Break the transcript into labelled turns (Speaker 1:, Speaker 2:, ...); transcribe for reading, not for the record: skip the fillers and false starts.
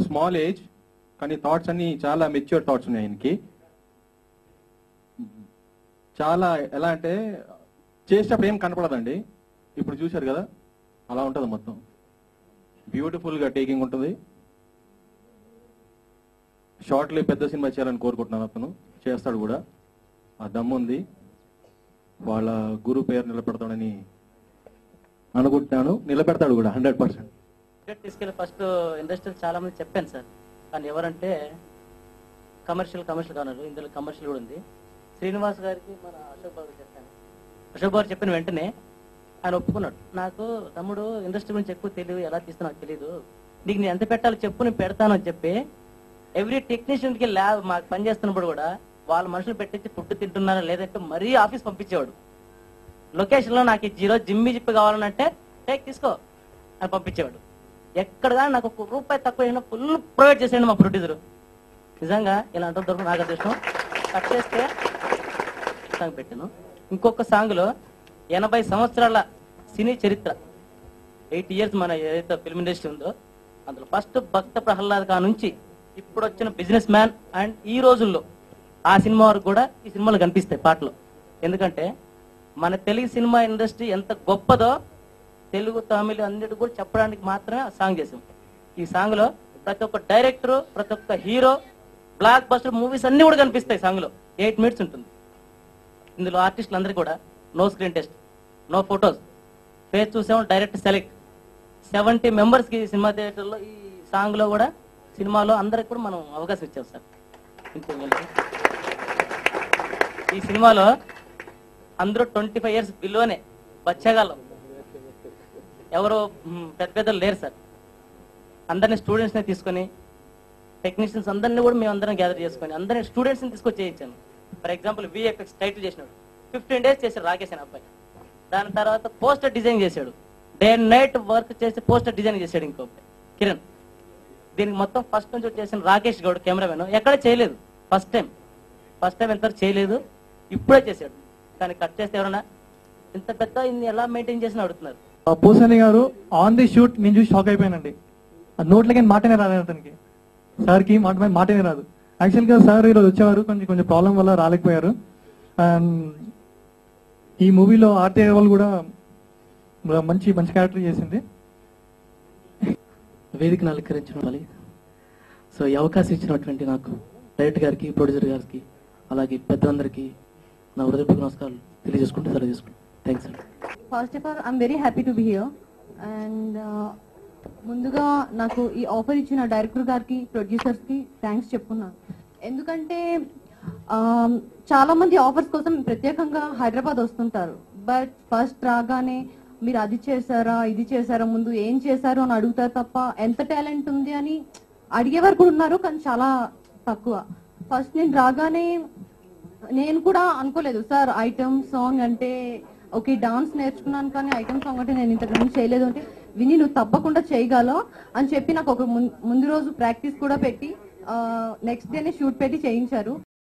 Speaker 1: Small age కానీ thoughts అన్ని చాలా మెచ్యూర్ థాట్స్ ఉన్నాయి ఆయనకి. చాలా ఎలా అంటే చేసేటప్పుడు ఏం కనపడదండి, ఇప్పుడు చూశారు కదా అలా ఉంటుంది మొత్తం. బ్యూటిఫుల్గా టేకింగ్ ఉంటుంది. షార్ట్లీ పెద్ద సినిమా చేయాలని కోరుకుంటున్నాను. అతను చేస్తాడు కూడా, ఆ దమ్ము ఉంది. వాళ్ళ గురు పేరు నిలబెడతాడని అనుకుంటున్నాను, నిలబెడతాడు కూడా 100%.
Speaker 2: తీసుకెళ్ళి ఫస్ట్ ఇండస్ట్రీ చాలా మంది చెప్పాను సార్, కానీ ఎవరంటే కమర్షియల్ కానరు, ఇందులో కమర్షియల్ కూడా ఉంది. శ్రీనివాస్ గారికి మన అశోక్ బాబు చెప్పాను. అశోక్ బాబు చెప్పిన వెంటనే ఆయన ఒప్పుకున్నాడు. నాకు తమ్ముడు ఇండస్ట్రీ గురించి ఎక్కువ తెలియదు, ఎలా తీస్తా నాకు తెలియదు, నీకు నేను ఎంత పెట్టాలో చెప్పు నేను పెడతాను అని చెప్పి ఎవ్రీ టెక్నీషియన్కి ల్యాబ్ మాకు పని చేస్తున్నప్పుడు కూడా వాళ్ళ మనుషులు పెట్టించి ఫుడ్ తింటున్నారా లేదంటే మరీ ఆఫీస్ పంపించేవాడు. లొకేషన్లో నాకు ఈ జిమ్మి జిప్పి కావాలనంటే తీసుకో అని పంపించేవాడు. ఎక్కడ కానీ నాకు ₹1 తక్కువ ఫుల్ ప్రొవైడ్ చేసేయండి మా ప్రొడ్యూసర్. నిజంగా ఇలాంటి దొరకు నాకు అదృష్టం. కట్ చేస్తే సాంగ్ పెట్టాను. ఇంకొక సాంగ్లో 80 సంవత్సరాల సినీ చరిత్ర, 8 years మన ఏదైతే ఫిల్మ్ ఇండస్ట్రీ ఉందో అందులో ఫస్ట్ భక్త ప్రహ్లాద్ కా నుంచి ఇప్పుడు వచ్చిన బిజినెస్ మ్యాన్ అండ్ ఈ రోజుల్లో ఆ సినిమా వరకు కూడా ఈ సినిమాలు కనిపిస్తాయి పాటలు. ఎందుకంటే మన తెలుగు సినిమా ఇండస్ట్రీ ఎంత గొప్పదో తెలుగు తమిళ అన్నిటి కూడా చెప్పడానికి మాత్రమే ఆ సాంగ్ చేసాం. ఈ సాంగ్ లో ప్రతి ఒక్క డైరెక్టర్, ప్రతి ఒక్క హీరో, బ్లాక్ బస్టర్ మూవీస్ అన్ని కూడా కనిపిస్తాయి. సాంగ్ లో 8 minutes ఉంటుంది. ఇందులో ఆర్టిస్టులు అందరికీ కూడా no screen test, no photos, face చూసాము డైరెక్ట్ సెలెక్ట్. 70 members కి సినిమా థియేటర్లో ఈ సాంగ్ లో కూడా సినిమాలో అందరికి కూడా మనం అవకాశం ఇచ్చాం సార్. ఈ సినిమాలో అందరూ 25 years బిలోనే బచ్చగాళ్ళు, ఎవరో పెద్ద పెద్దలు లేరు సార్. అందరినీ స్టూడెంట్స్ని తీసుకొని టెక్నీషియన్స్ అందరినీ కూడా మేము అందరం గ్యాదర్ చేసుకొని అందరినీ స్టూడెంట్స్ని తీసుకొచ్చి చేయించాను. ఫర్ ఎగ్జాంపుల్ VFX టైటిల్ చేసినాడు, 15 days చేశాడు రాకేష్ అనే అబ్బాయి. దాని తర్వాత పోస్టర్ డిజైన్ చేశాడు, డే అండ్ నైట్ వర్క్ చేసి పోస్టర్ డిజైన్ చేశాడు ఇంకో కిరణ్. దీనికి మొత్తం ఫస్ట్ నుంచి చేసిన రాకేష్ గౌడ్ కెమెరామెన్ ఎక్కడ చేయలేదు, ఫస్ట్ టైం ఎంతవరకు చేయలేదు, ఇప్పుడే చేశాడు. కానీ కట్ చేస్తే ఎవరన్నా ఇంత పెద్ద ఇన్ని ఎలా మెయింటైన్ చేసిన అడుగుతున్నారు.
Speaker 3: పోసాని గారు ఆన్ ది షూట్ నేను చూసి షాక్ అయిపోయానండి. ఆ నోట్లకి మాటనే రాలేదు అతనికి, సార్కి మాటనే రాదు. యాక్చువల్గా సార్ ఈరోజు వచ్చేవారు, కొంచెం ప్రాబ్లం వల్ల రాలేకపోయారు. ఈ మూవీలో ఆర్టీ వాళ్ళు కూడా మంచి క్యారెక్టర్ చేసింది.
Speaker 2: వేదికను అలంకరించిన వాళ్ళు, సో ఈ అవకాశం ఇచ్చినటువంటి నాకు డైరెక్టర్ గారికి, ప్రొడ్యూసర్ గారికి, అలాగే పెద్దలందరికీ నా హృదయపూర్వక నమస్కారాలు తెలియజేసుకుంటూ సెలవు చేసుకుంటాను. థ్యాంక్స్ అండి.
Speaker 4: First of all I'm very happy to be here. And ముందుగా నాకు ఈ ఆఫర్ ఇచ్చిన డైరెక్టర్ గారికి, ప్రొడ్యూసర్స్కి థ్యాంక్స్ చెప్పుకున్నాను. ఎందుకంటే చాలా మంది ఆఫర్స్ కోసం ప్రత్యేకంగా హైదరాబాద్ వస్తుంటారు. బట్ ఫస్ట్ రాగానే మీరు అది చేశారా, ఇది చేశారా, ముందు ఏం చేశారు అని అడుగుతారు తప్ప ఎంత టాలెంట్ ఉంది అని అడిగేవారు కూడా ఉన్నారు, కానీ చాలా తక్కువ. ఫస్ట్ నేను రాగానే నేను కూడా అనుకోలేదు సార్ ఐటమ్ సాంగ్ అంటే, ఓకే డాన్స్ నేర్చుకున్నాను కానీ ఐటమ్ సాంగ్ అంటే నేను ఇంతకు ముందు చేయలేదు అంటే, విని నువ్వు తప్పకుండా చేయగలవు అని చెప్పి నాకు ఒక ముందు రోజు ప్రాక్టీస్ కూడా పెట్టి నెక్స్ట్ డేనే షూట్ పెట్టి చేయించారు.